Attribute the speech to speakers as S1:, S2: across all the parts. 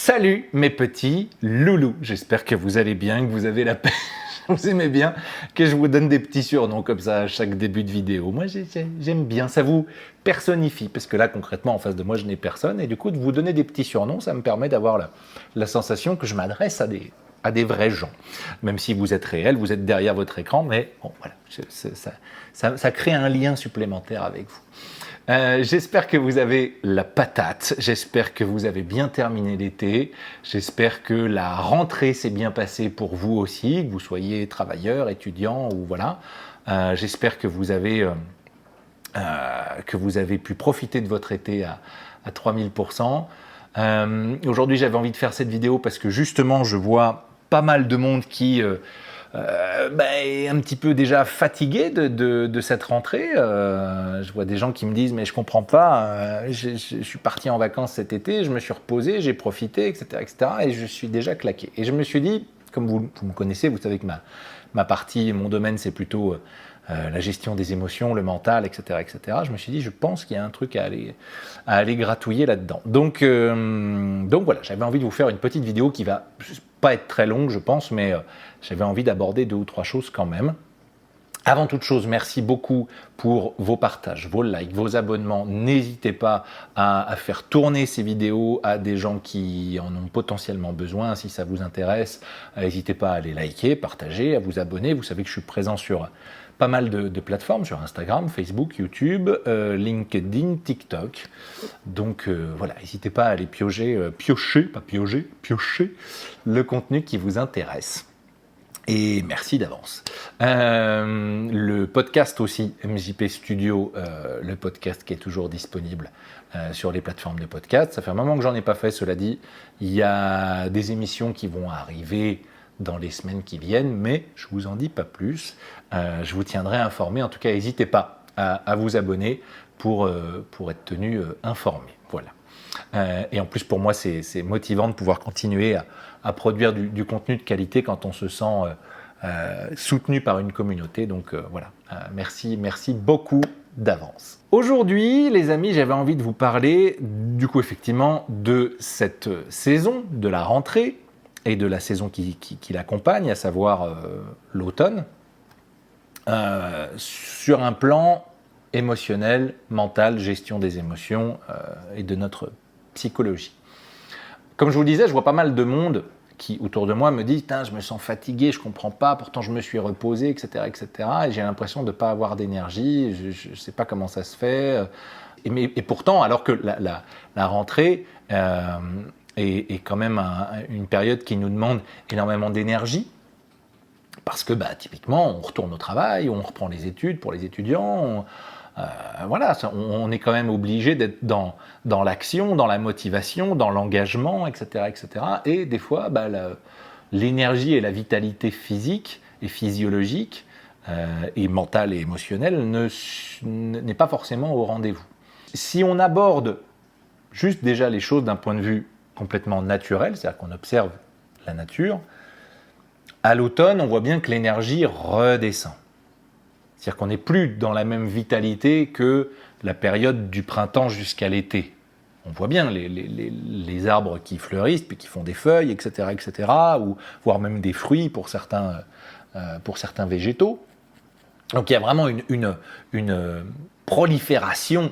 S1: Salut mes petits loulous, j'espère que vous allez bien, que vous avez la paix, vous aimez bien que je vous donne des petits surnoms comme ça à chaque début de vidéo. Moi j'aime bien, ça vous personnifie, parce que là concrètement en face de moi je n'ai personne, et du coup de vous donner des petits surnoms, ça me permet d'avoir la sensation que je m'adresse à des vrais gens. Même si vous êtes réel, vous êtes derrière votre écran, mais bon voilà, ça crée un lien supplémentaire avec vous. J'espère que vous avez la patate, j'espère que vous avez bien terminé l'été, j'espère que la rentrée s'est bien passée pour vous aussi, que vous soyez travailleur, étudiant ou voilà. J'espère que vous avez pu profiter de votre été à 3000%. Aujourd'hui, j'avais envie de faire cette vidéo parce que justement, je vois pas mal de monde qui est un petit peu déjà fatigué de cette rentrée. Je vois des gens qui me disent mais je comprends pas, je suis parti en vacances cet été, je me suis reposé, j'ai profité, etc., et je suis déjà claqué. Et je me suis dit, comme vous me connaissez, vous savez que ma partie, mon domaine, c'est plutôt la gestion des émotions, le mental, etc., Je me suis dit, je pense qu'il y a un truc à aller gratouiller là-dedans. Donc voilà, j'avais envie de vous faire une petite vidéo qui va pas être très longue, je pense, mais j'avais envie d'aborder 2 ou 3 choses quand même. Avant toute chose, merci beaucoup pour vos partages, vos likes, vos abonnements. N'hésitez pas à faire tourner ces vidéos à des gens qui en ont potentiellement besoin. Si ça vous intéresse, n'hésitez pas à les liker, partager, à vous abonner. Vous savez que je suis présent sur pas mal de plateformes, sur Instagram, Facebook, YouTube, LinkedIn, TikTok. Donc voilà, n'hésitez pas à aller piocher le contenu qui vous intéresse. Et merci d'avance. Le podcast aussi, MJP Studio, le podcast qui est toujours disponible sur les plateformes de podcast. Ça fait un moment que j'en ai pas fait, cela dit. Il y a des émissions qui vont arriver dans les semaines qui viennent, mais je vous en dis pas plus. Je vous tiendrai informé. En tout cas, n'hésitez pas à vous abonner pour être tenu informé. Voilà. Et en plus, pour moi, c'est motivant de pouvoir continuer à produire du contenu de qualité quand on se sent soutenu par une communauté. Donc voilà, merci beaucoup d'avance. Aujourd'hui, les amis, j'avais envie de vous parler, du coup, effectivement, de cette saison, de la rentrée et de la saison qui l'accompagne, à savoir l'automne, sur un plan émotionnel, mental, gestion des émotions et de notre psychologie. Comme je vous le disais, je vois pas mal de monde qui, autour de moi, me dit « je me sens fatigué, je comprends pas, pourtant je me suis reposé, etc. Et j'ai l'impression de ne pas avoir d'énergie, je ne sais pas comment ça se fait. » Et pourtant, alors que la rentrée est quand même une période qui nous demande énormément d'énergie, parce que typiquement, on retourne au travail, on reprend les études pour les étudiants, voilà, on est quand même obligé d'être dans l'action, dans la motivation, dans l'engagement, etc. Et des fois, l'énergie et la vitalité physique et physiologique et mentale et émotionnelle n'est pas forcément au rendez-vous. Si on aborde juste déjà les choses d'un point de vue complètement naturel, c'est-à-dire qu'on observe la nature, à l'automne, on voit bien que l'énergie redescend. C'est-à-dire qu'on n'est plus dans la même vitalité que la période du printemps jusqu'à l'été. On voit bien les arbres qui fleurissent, puis qui font des feuilles, etc., ou voire même des fruits pour certains végétaux. Donc il y a vraiment une prolifération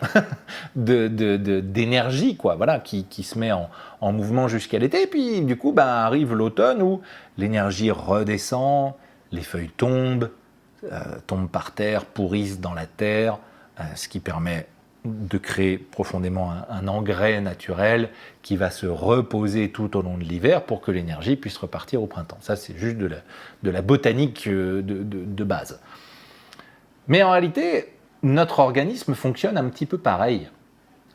S1: d'énergie, quoi, voilà, qui se met en mouvement jusqu'à l'été. Et puis du coup, arrive l'automne où l'énergie redescend, les feuilles tombent par terre, pourrissent dans la terre, ce qui permet de créer profondément un engrais naturel qui va se reposer tout au long de l'hiver pour que l'énergie puisse repartir au printemps. Ça, c'est juste de la botanique de base. Mais en réalité, notre organisme fonctionne un petit peu pareil.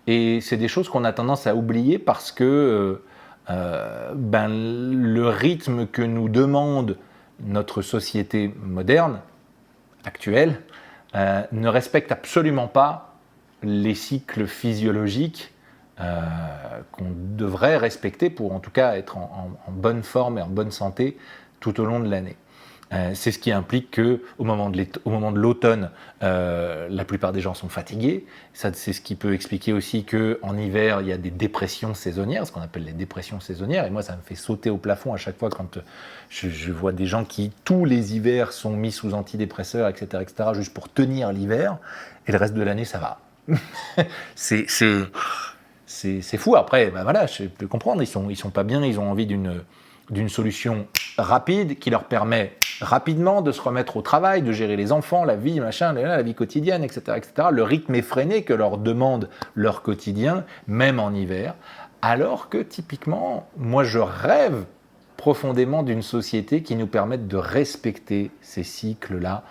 S1: Et c'est des choses qu'on a tendance à oublier parce que le rythme que nous demande notre société moderne, actuelle, ne respecte absolument pas les cycles physiologiques qu'on devrait respecter pour en tout cas être en bonne forme et en bonne santé tout au long de l'année. C'est ce qui implique qu'au moment de l'automne, la plupart des gens sont fatigués. Ça, c'est ce qui peut expliquer aussi qu'en hiver, il y a des dépressions saisonnières, ce qu'on appelle les dépressions saisonnières. Et moi, ça me fait sauter au plafond à chaque fois quand je vois des gens qui, tous les hivers, sont mis sous antidépresseurs, etc., juste pour tenir l'hiver. Et le reste de l'année, ça va. c'est fou. Après, ben voilà, je peux comprendre, ils sont pas bien, ils ont envie d'une solution rapide qui leur permet rapidement de se remettre au travail, de gérer les enfants, la vie, machin, la vie quotidienne, etc., etc. Le rythme effréné que leur demande leur quotidien, même en hiver. Alors que typiquement, moi je rêve profondément d'une société qui nous permette de respecter ces cycles-là,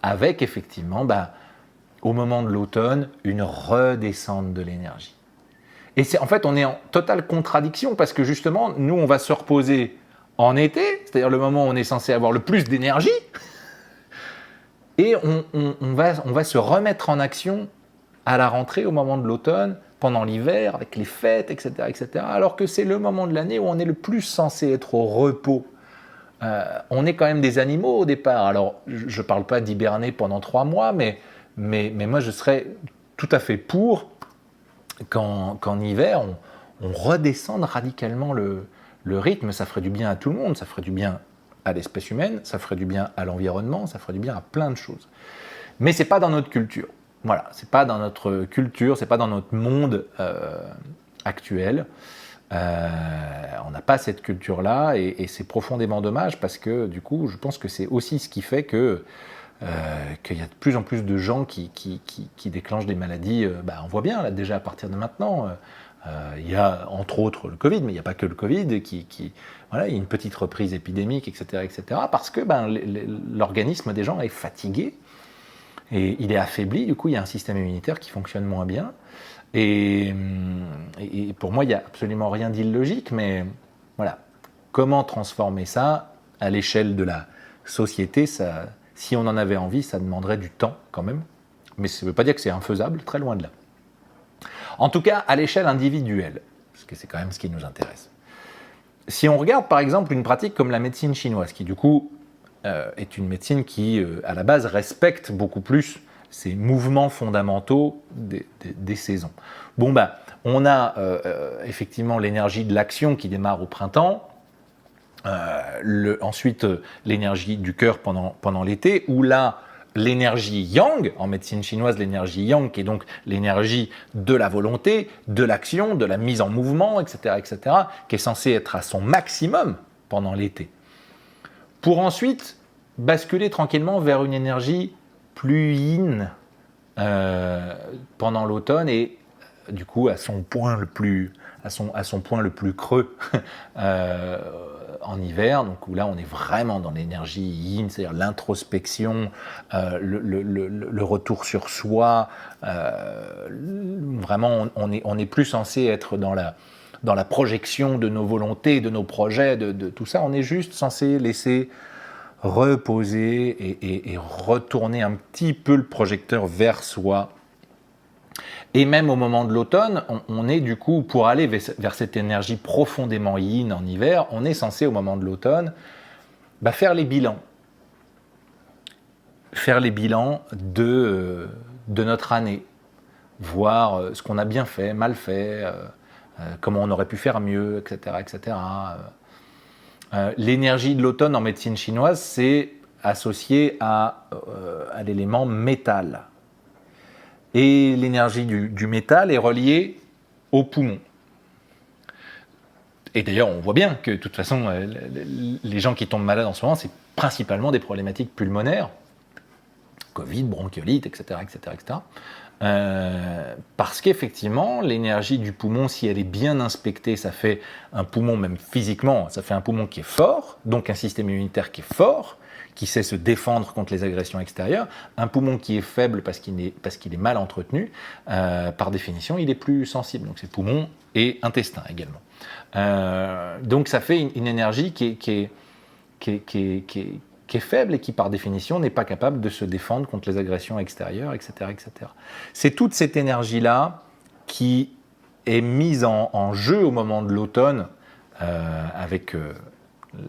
S1: avec effectivement, au moment de l'automne, une redescente de l'énergie. Et en fait, on est en totale contradiction parce que justement, nous, on va se reposer en été, c'est-à-dire le moment où on est censé avoir le plus d'énergie, et on va se remettre en action à la rentrée, au moment de l'automne, pendant l'hiver, avec les fêtes, etc., etc., alors que c'est le moment de l'année où on est le plus censé être au repos. On est quand même des animaux au départ. Alors, je ne parle pas d'hiberner pendant 3 mois, mais moi, je serais tout à fait pour qu'en hiver, on redescende radicalement le rythme. Ça ferait du bien à tout le monde, ça ferait du bien à l'espèce humaine, ça ferait du bien à l'environnement, ça ferait du bien à plein de choses. Mais ce n'est pas dans notre culture. Voilà, ce n'est pas dans notre culture, ce n'est pas dans notre monde actuel. On n'a pas cette culture-là et c'est profondément dommage parce que du coup, je pense que c'est aussi ce qui fait qu'il y a de plus en plus de gens qui déclenchent des maladies. On voit bien là, déjà à partir de maintenant. Il y a entre autres le Covid, mais il n'y a pas que le Covid. Voilà, il y a une petite reprise épidémique, etc., parce que l'organisme des gens est fatigué et il est affaibli. Du coup, il y a un système immunitaire qui fonctionne moins bien. Et pour moi, il n'y a absolument rien d'illogique, mais voilà, comment transformer ça à l'échelle de la société, ça, si on en avait envie, ça demanderait du temps quand même, mais ça ne veut pas dire que c'est infaisable, très loin de là. En tout cas, à l'échelle individuelle, parce que c'est quand même ce qui nous intéresse. Si on regarde par exemple une pratique comme la médecine chinoise, qui du coup est une médecine qui, à la base, respecte beaucoup plus ces mouvements fondamentaux des saisons. On a effectivement l'énergie de l'action qui démarre au printemps, ensuite l'énergie du cœur pendant l'été, où là, l'énergie yang, en médecine chinoise, l'énergie yang, qui est donc l'énergie de la volonté, de l'action, de la mise en mouvement, etc., qui est censée être à son maximum pendant l'été, pour ensuite basculer tranquillement vers une énergie plus yin pendant l'automne et du coup à son point le plus creux en hiver, donc où là on est vraiment dans l'énergie yin, c'est-à-dire l'introspection, le retour sur soi. Vraiment, on est plus censé être dans la projection de nos volontés, de nos projets, de tout ça. On est juste censé laisser reposer et retourner un petit peu le projecteur vers soi. Et même au moment de l'automne, on est du coup, pour aller vers cette énergie profondément yin en hiver, on est censé au moment de l'automne faire les bilans. Faire les bilans de notre année. Voir ce qu'on a bien fait, mal fait, comment on aurait pu faire mieux, etc. L'énergie de l'automne en médecine chinoise, c'est associé à l'élément métal. Et l'énergie du métal est reliée aux poumons. Et d'ailleurs, on voit bien que de toute façon, les gens qui tombent malades en ce moment, c'est principalement des problématiques pulmonaires, Covid, bronchiolite, etc. Parce qu'effectivement, l'énergie du poumon, si elle est bien inspectée, ça fait un poumon, même physiquement, ça fait un poumon qui est fort, donc un système immunitaire qui est fort, qui sait se défendre contre les agressions extérieures. Un poumon qui est faible parce qu'il est mal entretenu, par définition, il est plus sensible. Donc c'est poumon et intestin également. Donc ça fait une énergie qui est faible et qui, par définition, n'est pas capable de se défendre contre les agressions extérieures, etc. C'est toute cette énergie-là qui est mise en jeu au moment de l'automne, avec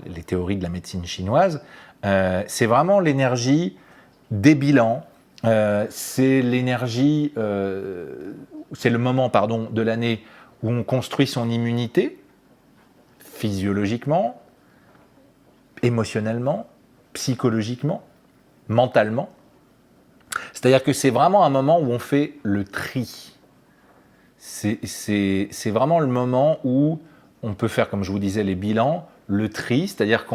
S1: les théories de la médecine chinoise, c'est vraiment l'énergie des bilans, c'est l'énergie, c'est le moment de l'année où on construit son immunité, physiologiquement, émotionnellement, psychologiquement, mentalement. C'est-à-dire que c'est vraiment un moment où on fait le tri. C'est vraiment le moment où on peut faire, comme je vous disais, les bilans, le tri, c'est-à-dire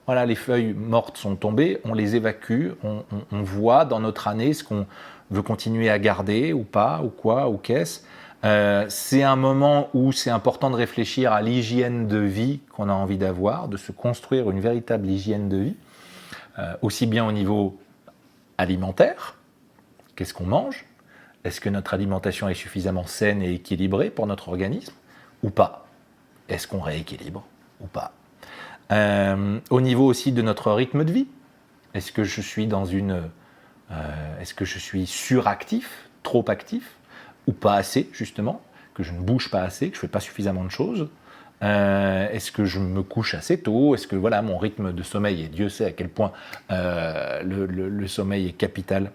S1: voilà, les feuilles mortes sont tombées, on les évacue, on voit dans notre année ce qu'on veut continuer à garder ou pas, ou quoi, ou qu'est-ce. C'est un moment où c'est important de réfléchir à l'hygiène de vie qu'on a envie d'avoir, de se construire une véritable hygiène de vie, aussi bien au niveau alimentaire, qu'est-ce qu'on mange, est-ce que notre alimentation est suffisamment saine et équilibrée pour notre organisme ou pas, est-ce qu'on rééquilibre ou pas. Au niveau aussi de notre rythme de vie, est-ce que je suis est-ce que je suis suractif, trop actif, ou pas assez justement, que je ne bouge pas assez, que je ne fais pas suffisamment de choses. Est-ce que je me couche assez tôt? Est-ce que voilà, mon rythme de sommeil, et Dieu sait à quel point le sommeil est capital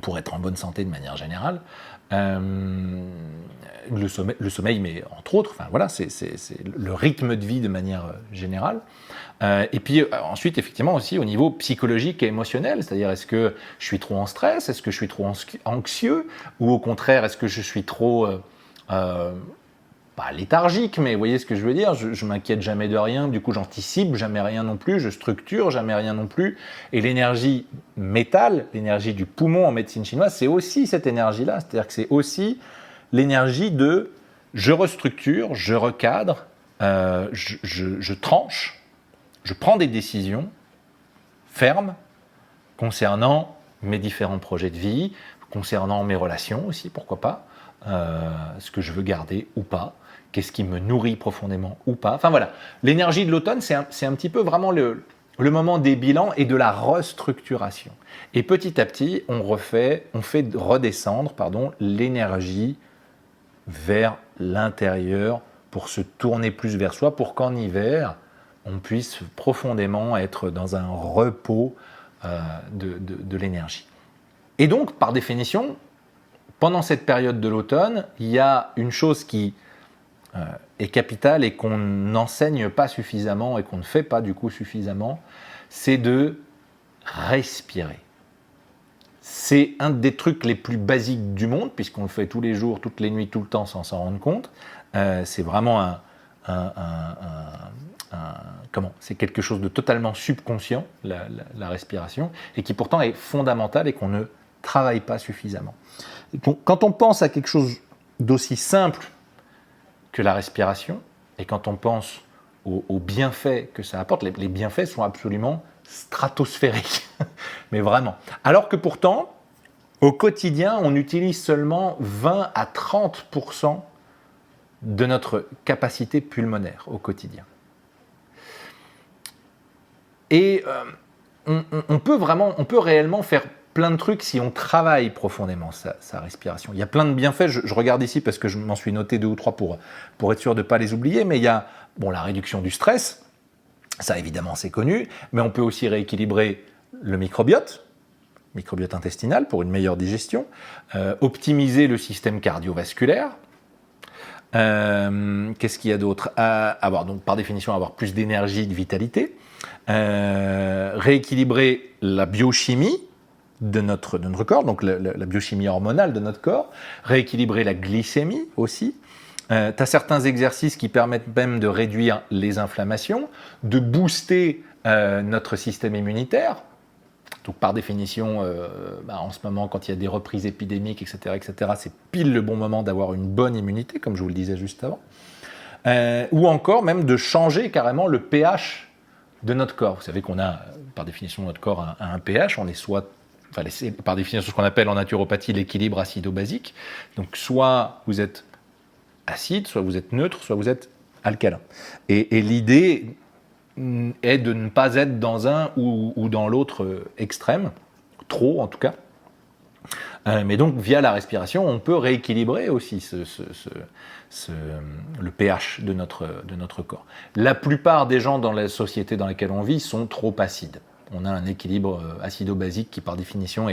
S1: pour être en bonne santé de manière générale. Le sommeil, mais entre autres, enfin voilà, c'est le rythme de vie de manière générale. Et puis ensuite, effectivement, aussi au niveau psychologique et émotionnel, c'est-à-dire est-ce que je suis trop en stress, est-ce que je suis trop anxieux, ou au contraire, est-ce que je suis trop, pas léthargique, mais vous voyez ce que je veux dire, je m'inquiète jamais de rien, du coup j'anticipe jamais rien non plus, je structure jamais rien non plus, et l'énergie métal, l'énergie du poumon en médecine chinoise, c'est aussi cette énergie-là, c'est-à-dire que c'est aussi l'énergie de je restructure, je recadre, je tranche, je prends des décisions fermes concernant mes différents projets de vie, concernant mes relations aussi, pourquoi pas, ce que je veux garder ou pas, qu'est-ce qui me nourrit profondément ou pas. Enfin voilà, l'énergie de l'automne, c'est un petit peu vraiment le moment des bilans et de la restructuration. Et petit à petit, on fait redescendre l'énergie vers l'intérieur pour se tourner plus vers soi, pour qu'en hiver, on puisse profondément être dans un repos de l'énergie. Et donc, par définition, pendant cette période de l'automne, il y a une chose qui est capitale et qu'on n'enseigne pas suffisamment et qu'on ne fait pas du coup suffisamment, c'est de respirer. C'est un des trucs les plus basiques du monde, puisqu'on le fait tous les jours, toutes les nuits, tout le temps sans s'en rendre compte. C'est vraiment c'est quelque chose de totalement subconscient, la respiration, et qui pourtant est fondamental et qu'on ne travaille pas suffisamment. Quand on pense à quelque chose d'aussi simple que la respiration, et quand on pense aux bienfaits que ça apporte, les bienfaits sont absolument stratosphériques, mais vraiment. Alors que pourtant, au quotidien, on utilise seulement 20 à 30% de notre capacité pulmonaire au quotidien. Et on peut réellement faire plein de trucs si on travaille profondément sa respiration. Il y a plein de bienfaits, je regarde ici parce que je m'en suis noté 2 ou 3 pour être sûr de ne pas les oublier, mais il y a la réduction du stress, ça évidemment c'est connu, mais on peut aussi rééquilibrer le microbiote intestinal pour une meilleure digestion, optimiser le système cardiovasculaire. Qu'est-ce qu'il y a d'autre? Par définition, avoir plus d'énergie, de vitalité, rééquilibrer la biochimie de notre corps, donc la biochimie hormonale de notre corps, rééquilibrer la glycémie aussi. Tu as certains exercices qui permettent même de réduire les inflammations, de booster notre système immunitaire. Donc par définition, en ce moment, quand il y a des reprises épidémiques, etc., c'est pile le bon moment d'avoir une bonne immunité, comme je vous le disais juste avant. Ou encore même de changer carrément le pH de notre corps. Vous savez qu'on a, par définition, notre corps a un pH, on est soit, c'est par définition ce qu'on appelle en naturopathie l'équilibre acido-basique. Donc soit vous êtes acide, soit vous êtes neutre, soit vous êtes alcalin. Et l'idée est de ne pas être dans un ou dans l'autre extrême, trop en tout cas. Mais donc, via la respiration, on peut rééquilibrer aussi le pH de notre corps. La plupart des gens dans la société dans laquelle on vit sont trop acides. On a un équilibre acido-basique qui, par définition,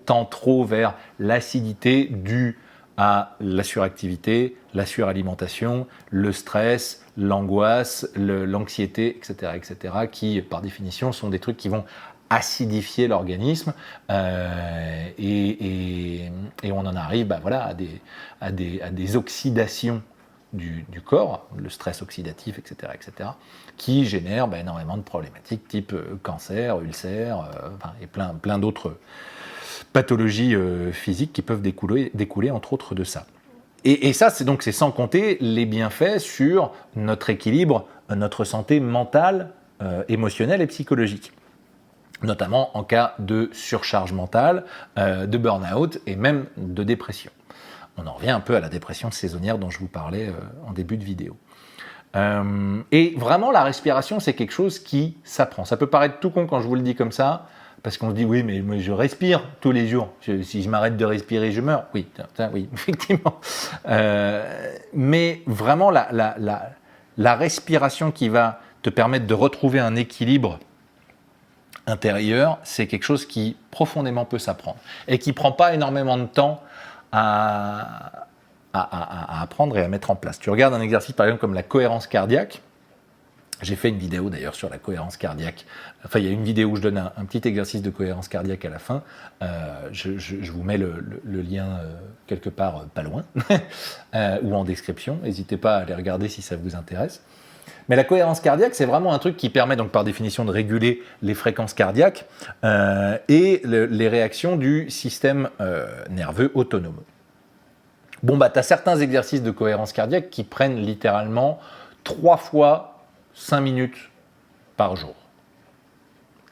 S1: tend trop vers l'acidité due à la suractivité, la suralimentation, le stress, l'angoisse, l'anxiété, etc., qui, par définition, sont des trucs qui vont acidifier l'organisme et on en arrive à des oxydations du corps, le stress oxydatif, etc., qui génèrent énormément de problématiques type cancer, ulcère, et plein d'autres pathologies physiques qui peuvent découler entre autres de ça. Et ça, c'est sans compter les bienfaits sur notre équilibre, notre santé mentale, émotionnelle et psychologique, notamment en cas de surcharge mentale, de burn-out et même de dépression. On en revient un peu à la dépression saisonnière dont je vous parlais en début de vidéo. Et vraiment, la respiration, c'est quelque chose qui s'apprend. Ça peut paraître tout con quand je vous le dis comme ça, parce qu'on se dit, oui, mais je respire tous les jours. Si je m'arrête de respirer, je meurs. Oui, oui, effectivement. Mais vraiment, la respiration qui va te permettre de retrouver un équilibre intérieur, c'est quelque chose qui profondément peut s'apprendre et qui ne prend pas énormément de temps à apprendre et à mettre en place. Tu regardes un exercice par exemple comme la cohérence cardiaque. J'ai fait une vidéo d'ailleurs sur la cohérence cardiaque. Enfin, il y a une vidéo où je donne un petit exercice de cohérence cardiaque à la fin. Je vous mets le lien quelque part pas loin ou en description. N'hésitez pas à aller regarder si ça vous intéresse. Mais la cohérence cardiaque, c'est vraiment un truc qui permet donc par définition de réguler les fréquences cardiaques et les réactions du système nerveux autonome. Bon, tu as certains exercices de cohérence cardiaque qui prennent littéralement 3 fois 5 minutes par jour.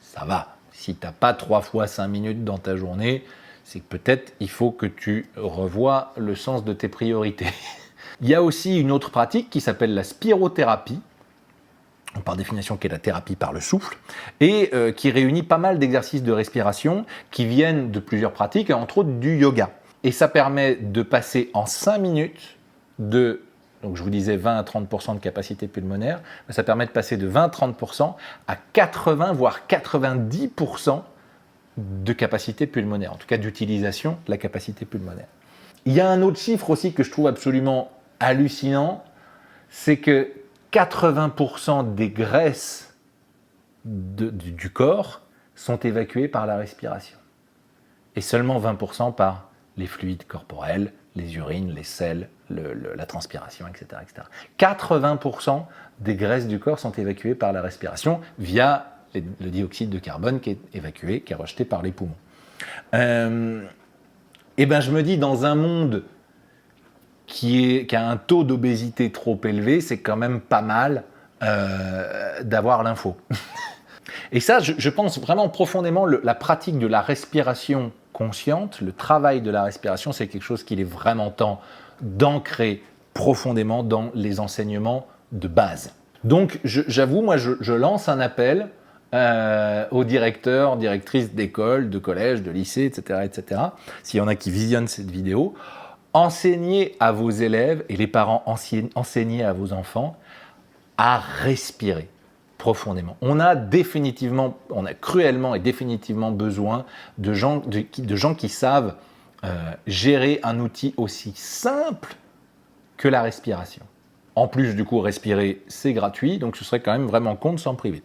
S1: Ça va. Si tu n'as pas 3 fois 5 minutes dans ta journée, c'est que peut-être il faut que tu revoies le sens de tes priorités. Il y a aussi une autre pratique qui s'appelle la spirothérapie, par définition qui est la thérapie par le souffle, et qui réunit pas mal d'exercices de respiration qui viennent de plusieurs pratiques, entre autres du yoga. Et ça permet de passer en 5 minutes de, donc je vous disais 20 à 30% de capacité pulmonaire, ça permet de passer de 20-30% à 80 voire 90% de capacité pulmonaire, en tout cas d'utilisation de la capacité pulmonaire. Il y a un autre chiffre aussi que je trouve absolument hallucinant, c'est que 80% des graisses du corps sont évacuées par la respiration et seulement 20% par les fluides corporels, les urines, les selles, la transpiration, etc., etc. 80% des graisses du corps sont évacuées par la respiration via le dioxyde de carbone qui est évacué, qui est rejeté par les poumons. Et je me dis, dans un monde qui a un taux d'obésité trop élevé, c'est quand même pas mal d'avoir l'info. Et ça, je pense vraiment profondément, la pratique de la respiration consciente, le travail de la respiration, c'est quelque chose qu'il est vraiment temps d'ancrer profondément dans les enseignements de base. Donc, j'avoue, moi, je lance un appel aux directeurs, directrices d'écoles, de collèges, de lycées, etc. S'il y en a qui visionnent cette vidéo, enseignez à vos élèves et les parents enseignez à vos enfants à respirer profondément. On a cruellement et définitivement besoin de gens qui savent gérer un outil aussi simple que la respiration. En plus, du coup, respirer, c'est gratuit, donc ce serait quand même vraiment con de s'en priver.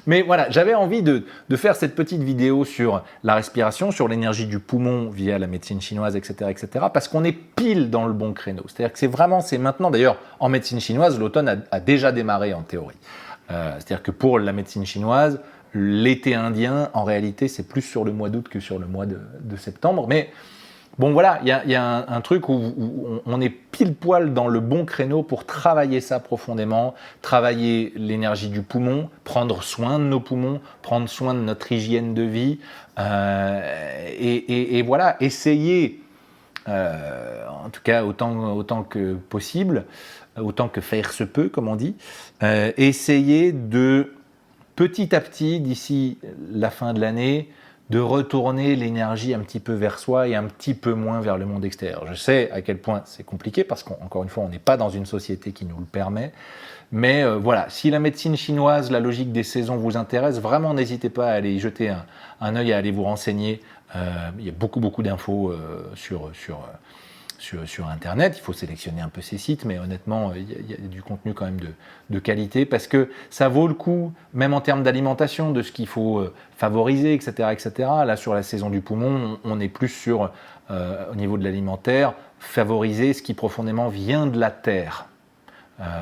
S1: Mais voilà, j'avais envie de faire cette petite vidéo sur la respiration, sur l'énergie du poumon via la médecine chinoise, etc., parce qu'on est pile dans le bon créneau. C'est-à-dire que c'est maintenant, d'ailleurs, en médecine chinoise, l'automne a déjà démarré en théorie. C'est-à-dire que pour la médecine chinoise, l'été indien, en réalité, c'est plus sur le mois d'août que sur le mois de septembre, mais bon voilà, il y a un truc où on est pile poil dans le bon créneau pour travailler ça profondément, travailler l'énergie du poumon, prendre soin de nos poumons, prendre soin de notre hygiène de vie, et voilà, essayer, en tout cas autant que possible, autant que faire se peut, comme on dit, essayer de petit à petit, d'ici la fin de l'année, de retourner l'énergie un petit peu vers soi et un petit peu moins vers le monde extérieur. Je sais à quel point c'est compliqué parce qu'encore une fois, on n'est pas dans une société qui nous le permet. Mais voilà, si la médecine chinoise, la logique des saisons vous intéresse, vraiment n'hésitez pas à aller y jeter un œil, à aller vous renseigner. Il y a beaucoup d'infos sur Internet. Il faut sélectionner un peu ces sites, mais honnêtement, il y a du contenu quand même de qualité parce que ça vaut le coup, même en termes d'alimentation, de ce qu'il faut favoriser, etc., etc. Là, sur la saison du poumon, on est plus sur, au niveau de l'alimentaire, favoriser ce qui profondément vient de la terre.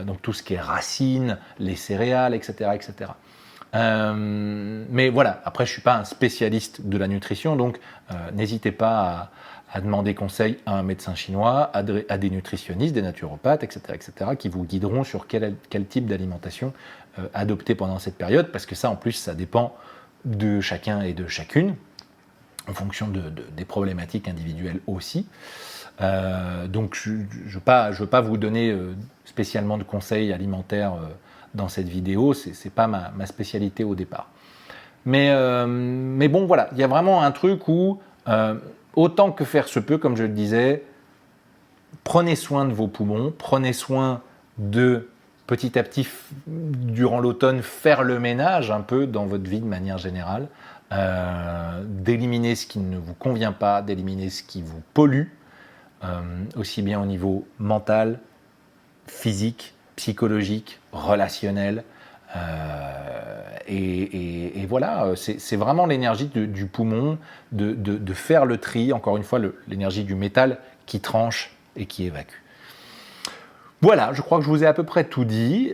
S1: Donc tout ce qui est racines, les céréales, etc., etc. Mais voilà, après je ne suis pas un spécialiste de la nutrition, donc n'hésitez pas à demander conseil à un médecin chinois, à des nutritionnistes, des naturopathes, etc., etc., qui vous guideront sur quel type d'alimentation adopter pendant cette période, parce que ça en plus ça dépend de chacun et de chacune, en fonction des problématiques individuelles aussi. Donc je ne veux pas vous donner spécialement de conseils alimentaires dans cette vidéo, ce n'est pas ma spécialité au départ. Mais bon voilà, il y a vraiment un truc où, autant que faire se peut, comme je le disais, prenez soin de vos poumons, prenez soin de, petit à petit, durant l'automne, faire le ménage un peu dans votre vie de manière générale, d'éliminer ce qui ne vous convient pas, d'éliminer ce qui vous pollue, aussi bien au niveau mental, physique, psychologique, relationnel. Et voilà, c'est vraiment l'énergie du poumon, de faire le tri, encore une fois, l'énergie du métal qui tranche et qui évacue. Voilà, je crois que je vous ai à peu près tout dit.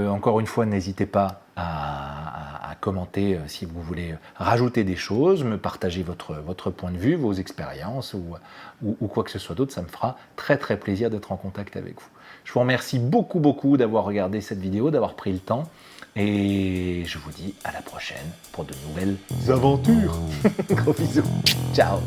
S1: Encore une fois, n'hésitez pas à commenter si vous voulez rajouter des choses, me partager votre point de vue, vos expériences ou quoi que ce soit d'autre. Ça me fera très très plaisir d'être en contact avec vous. Je vous remercie beaucoup d'avoir regardé cette vidéo, d'avoir pris le temps. Et je vous dis à la prochaine pour de nouvelles aventures. Gros bisous. Ciao.